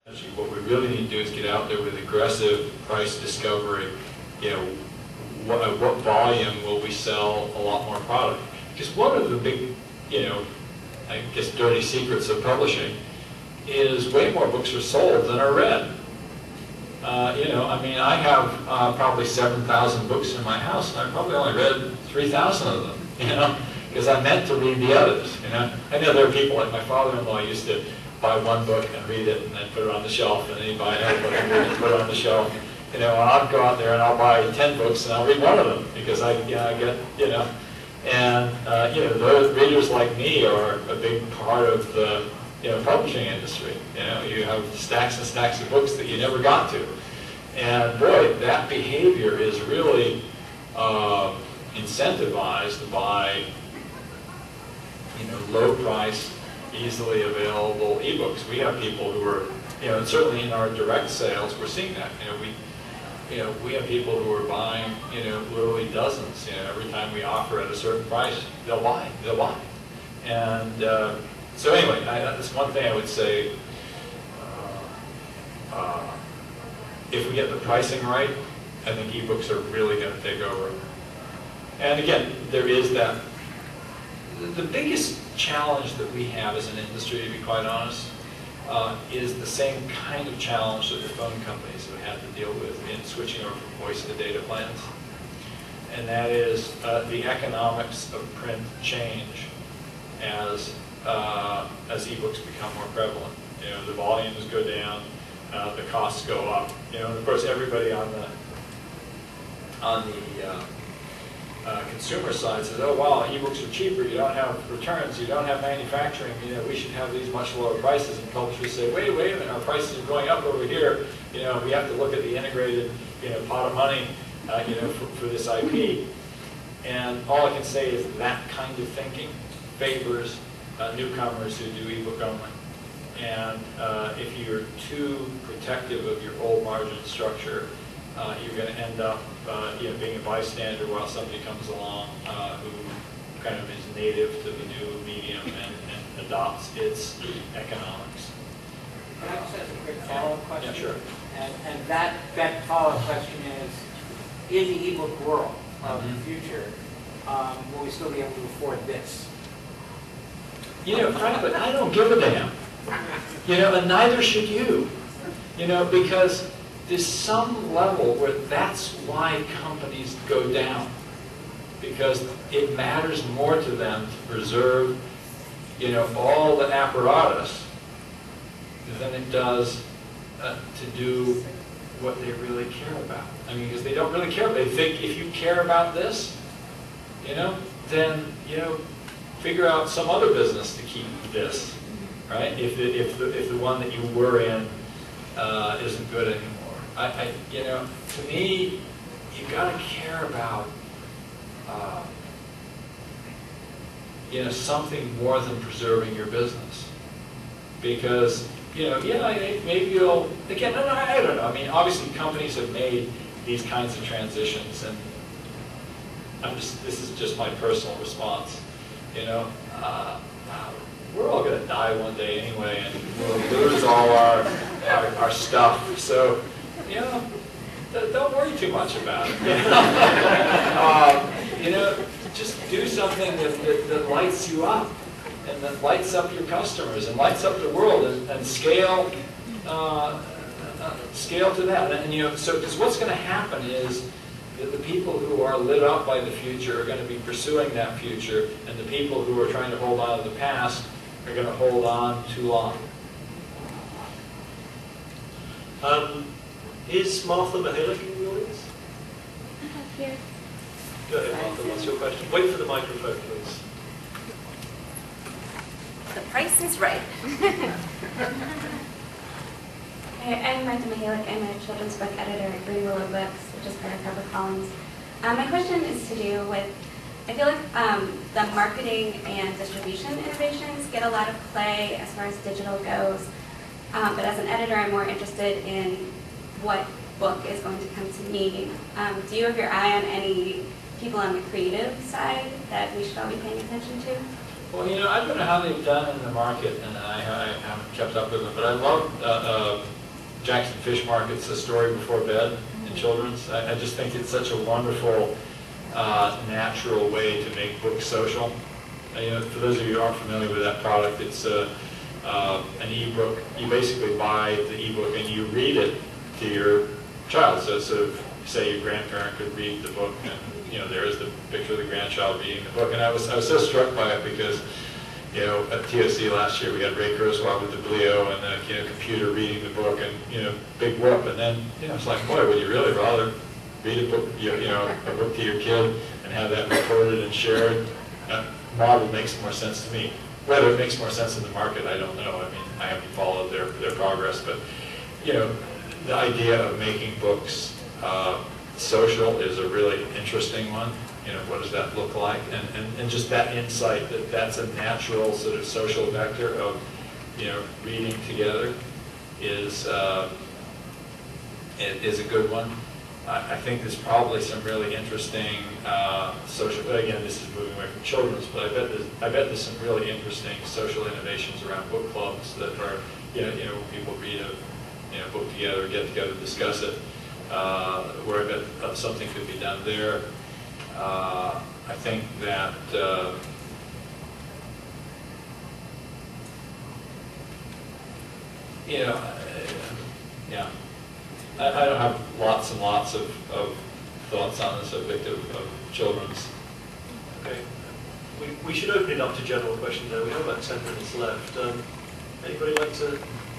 What we really need to do is get out there with aggressive price discovery. You know, what volume will we sell a lot more product? Because one of the big, you know, I guess dirty secrets of publishing is way more books are sold than are read. You know, I mean, I have probably 7,000 books in my house, and I probably only read 3,000 of them, you know, because I meant to read the others, you know. I know there are people like my father-in-law used to buy one book and read it and then put it on the shelf, and then he'd buy another book and read it and put it on the shelf. You know, I'll go out there and I'll buy 10 books and I'll read one of them because I get, you know. And, you know, those readers like me are a big part of the, you know, publishing industry. You know, you have stacks and stacks of books that you never got to. And boy, that behavior is really incentivized by, you know, low-priced, easily available ebooks. We have people who are, you know, and certainly in our direct sales, we're seeing that. You know, we have people who are buying, you know, literally dozens. You know, every time we offer at a certain price, they'll buy. And so anyway, that's one thing I would say. If we get the pricing right, I think ebooks are really going to take over. And again, there is that. The biggest challenge that we have as an industry, to be quite honest, is the same kind of challenge that the phone companies have had to deal with in switching over from voice to data plans. And that is the economics of print change as ebooks become more prevalent. You know, the volumes go down, the costs go up. You know, and of course, everybody on the consumer side says, oh wow, ebooks are cheaper, you don't have returns, you don't have manufacturing, you know, we should have these much lower prices. And publishers say, wait a minute, our prices are going up over here. You know, we have to look at the integrated, you know, pot of money, you know, for this IP. And all I can say is that kind of thinking favors newcomers who do ebook only. And if you're too protective of your old margin structure, you're going to end up you know, being a bystander while somebody comes along who kind of is native to the new medium and adopts its economics. Can I just ask a quick follow-up question? Yeah, sure. And that follow-up question is, in the ebook world of the future, will we still be able to afford this? You know, frankly, I don't give a damn. You know, and neither should you. You know, because there's some level where that's why companies go down, because it matters more to them to preserve, you know, all the apparatus than it does to do what they really care about. I mean, because they don't really care. They think if you care about this, you know, then, you know, figure out some other business to keep this, right? If the one that you were in isn't good anymore. You know, to me, you got to care about, you know, something more than preserving your business, because, you know, yeah, maybe you'll again. I don't know. I mean, obviously, companies have made these kinds of transitions, and this is just my personal response. You know, we're all going to die one day anyway, and we'll lose all our stuff. So, you know, don't worry too much about it. You know, just do something that lights you up, and that lights up your customers, and lights up the world, and scale to that. And you know, so because what's going to happen is that the people who are lit up by the future are going to be pursuing that future, and the people who are trying to hold on to the past are going to hold on too long. Is Martha Healy in the audience? Here. Go ahead, Martha. What's your question? Wait for the microphone, please. The price is right. I'm Martha Mahalik. I'm a children's book editor at Green Willow Books, which is part of HarperCollins. My question is to do with, I feel like the marketing and distribution innovations get a lot of play as far as digital goes. But as an editor, I'm more interested in what book is going to come to me. Do you have your eye on any people on the creative side that we should all be paying attention to? Well, I don't know how they've done in the market, and I haven't kept up with them, but I love Jackson Fish Market's A Story Before Bed in children's. I just think it's such a wonderful, natural way to make books social. For those of you who aren't familiar with that product, it's an e-book. You basically buy the e-book and you read it to your child. So sort of, say your grandparent could read the book, and there's the picture of the grandchild reading the book. And I was so struck by it because at TOC last year we had Ray Kurzweil with the Biblio and the computer reading the book, and big whoop. And then it's like, boy, would you really rather read a book a book to your kid and have that recorded and shared? That model makes more sense to me. Whether it makes more sense in the market, I don't know. I mean, I haven't followed their progress, but the idea of making books social is a really interesting one. What does that look like? And just that insight that that's a natural sort of social vector of, reading together is a good one. I think there's probably some really interesting social, but again, this is moving away from children's, but I bet there's some really interesting social innovations around book clubs that are, people read a book together, get together, discuss it, where I bet something could be done there. I think that yeah. I don't have lots and lots of thoughts on the subject of children's. Okay. We should open it up to general questions now. We have about 10 minutes left. Anybody like to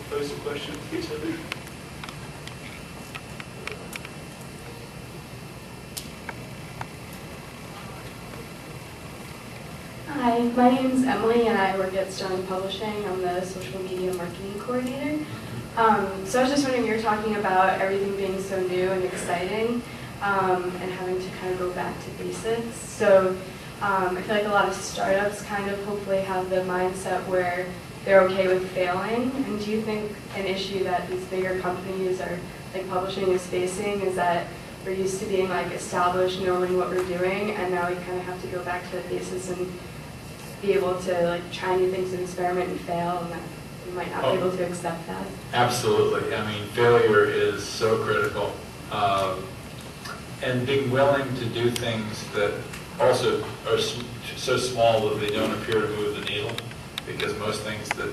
pose a question? Please, Healy. Hi, my name's Emily and I work at Sterling Publishing. I'm the social media marketing coordinator. So I was just wondering, you're talking about everything being so new and exciting and having to kind of go back to basics. So I feel like a lot of startups kind of hopefully have the mindset where they're okay with failing. And do you think an issue that these bigger companies or like publishing is facing is that we're used to being like established, knowing what we're doing, and now we kind of have to go back to the basis and be able to like try new things and experiment and fail, and that we might not be able to accept that? Absolutely. I mean, failure is so critical. And being willing to do things that also are so small that they don't appear to move the needle, because most things that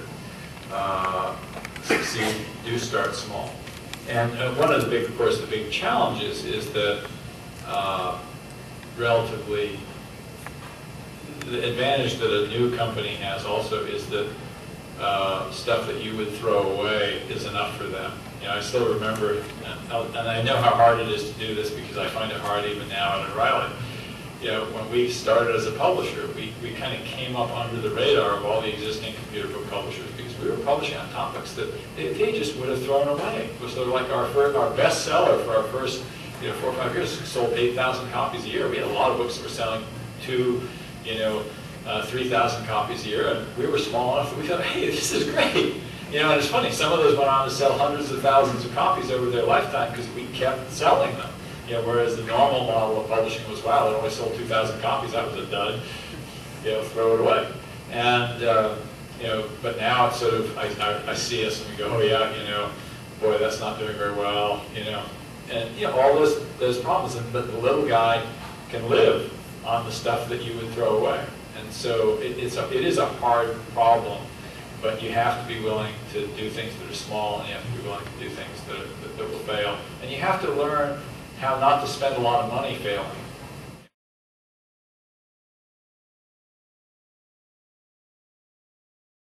succeed do start small. And one of the big, of course, the big challenges is that relatively, the advantage that a new company has also is that stuff that you would throw away is enough for them. I still remember, and I know how hard it is to do this because I find it hard even now at O'Reilly. When we started as a publisher, we kind of came up under the radar of all the existing computer book publishers because we were publishing on topics that they just would have thrown away. It was sort of like our best seller for our first 4 or 5 years sold 8,000 copies a year. We had a lot of books that were selling 3,000 copies a year, and we were small enough that we thought, hey, this is great. And it's funny, some of those went on to sell hundreds of thousands of copies over their lifetime because we kept selling them. Whereas the normal model of publishing was, wow, it only sold 2,000 copies, that was a dud, throw it away. And, but now it's sort of, I see us and we go, oh yeah, boy, that's not doing very well, and all those problems, but the little guy can live on the stuff that you would throw away. And so it is a hard problem, but you have to be willing to do things that are small, and you have to be willing to do things that will fail. And you have to learn how not to spend a lot of money failing.